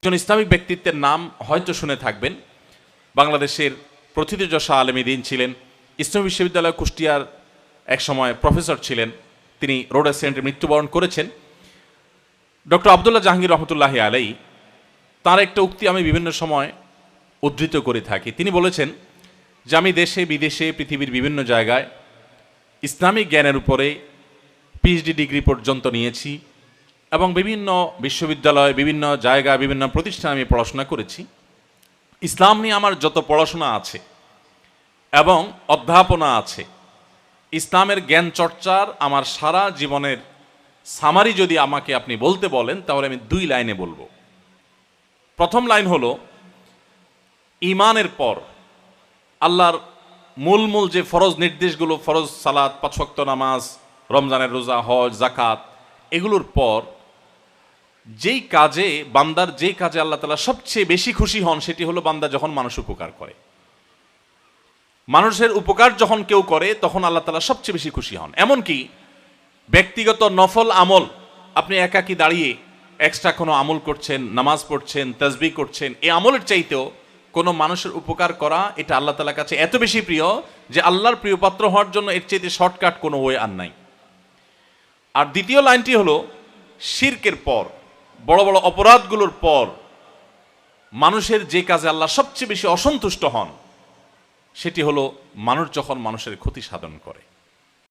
একজন ইসলামিক ব্যক্তিত্বের নাম হয়তো শুনে থাকবেন। বাংলাদেশের প্রথিতযশা আলেম দ্বীন ছিলেন। ইসলামী বিশ্ববিদ্যালয় কুষ্টিয়ার একসময় প্রফেসর ছিলেন। তিনি রোড অ্যাক্সিডেন্টে মৃত্যুবরণ করেছেন। ডক্টর আবদুল্লাহ জাহাঙ্গীর রহমতুল্লাহি আলাইহি তার একটা উক্তি আমি বিভিন্ন সময় উদ্ধৃত করে থাকি। তিনি বলেছেন যে আমি দেশে বিদেশে পৃথিবীর বিভিন্ন জায়গায় ইসলামিক জ্ঞানের উপরে পিএইচডি ডিগ্রি পর্যন্ত নিয়েছি এবং বিভিন্ন বিশ্ববিদ্যালয়, বিভিন্ন জায়গায়, বিভিন্ন প্রতিষ্ঠানে আমি পড়াশোনা করেছি। ইসলাম নিয়ে আমার যত পড়াশোনা আছে এবং অধ্যাপনা আছে, ইসলামের জ্ঞান চর্চার আমার সারা জীবনের সামারি যদি আমাকে আপনি বলতে বলেন, তাহলে আমি 2 লাইনে বলবো। প্রথম লাইন হলো, ঈমানের পর আল্লাহর মূল যে ফরজ নির্দেশগুলো, ফরজ সালাত, 5 ওয়াক্ত নামাজ, রমজানের রোজা, হজ, যাকাত, এগুলোর পর যেই কাজে বান্দার যেই কাজে আল্লাহ তাআলা সবচেয়ে বেশি খুশি হন, সেটি হলো বান্দা যখন মানুষ উপকার করে। মানুষের উপকার যখন কেউ করে, তখন আল্লাহ তাআলা সবচেয়ে বেশি খুশি হন। এমনকি ব্যক্তিগত নফল আমল, আপনি একাকী দাঁড়িয়ে এক্সট্রা কোনো আমল করছেন, নামাজ পড়ছেন, তাসবিহ করছেন, এই আমলের চাইতেও কোনো মানুষের উপকার করা, এটা আল্লাহ তাআলার কাছে এত বেশি প্রিয় যে আল্লাহর প্রিয় পাত্র হওয়ার জন্য এর চাইতে শর্টকাট কোনো ওয়ে আর নাই। আর দ্বিতীয় লাইনটি হলো, শিরকের পর, বড় বড় অপরাধগুলোর পর মানুষের যে কাজে আল্লাহ সবচেয়ে বেশি অসন্তুষ্ট হন, সেটি হলো মানুষ যখন মানুষের ক্ষতি সাধন করে।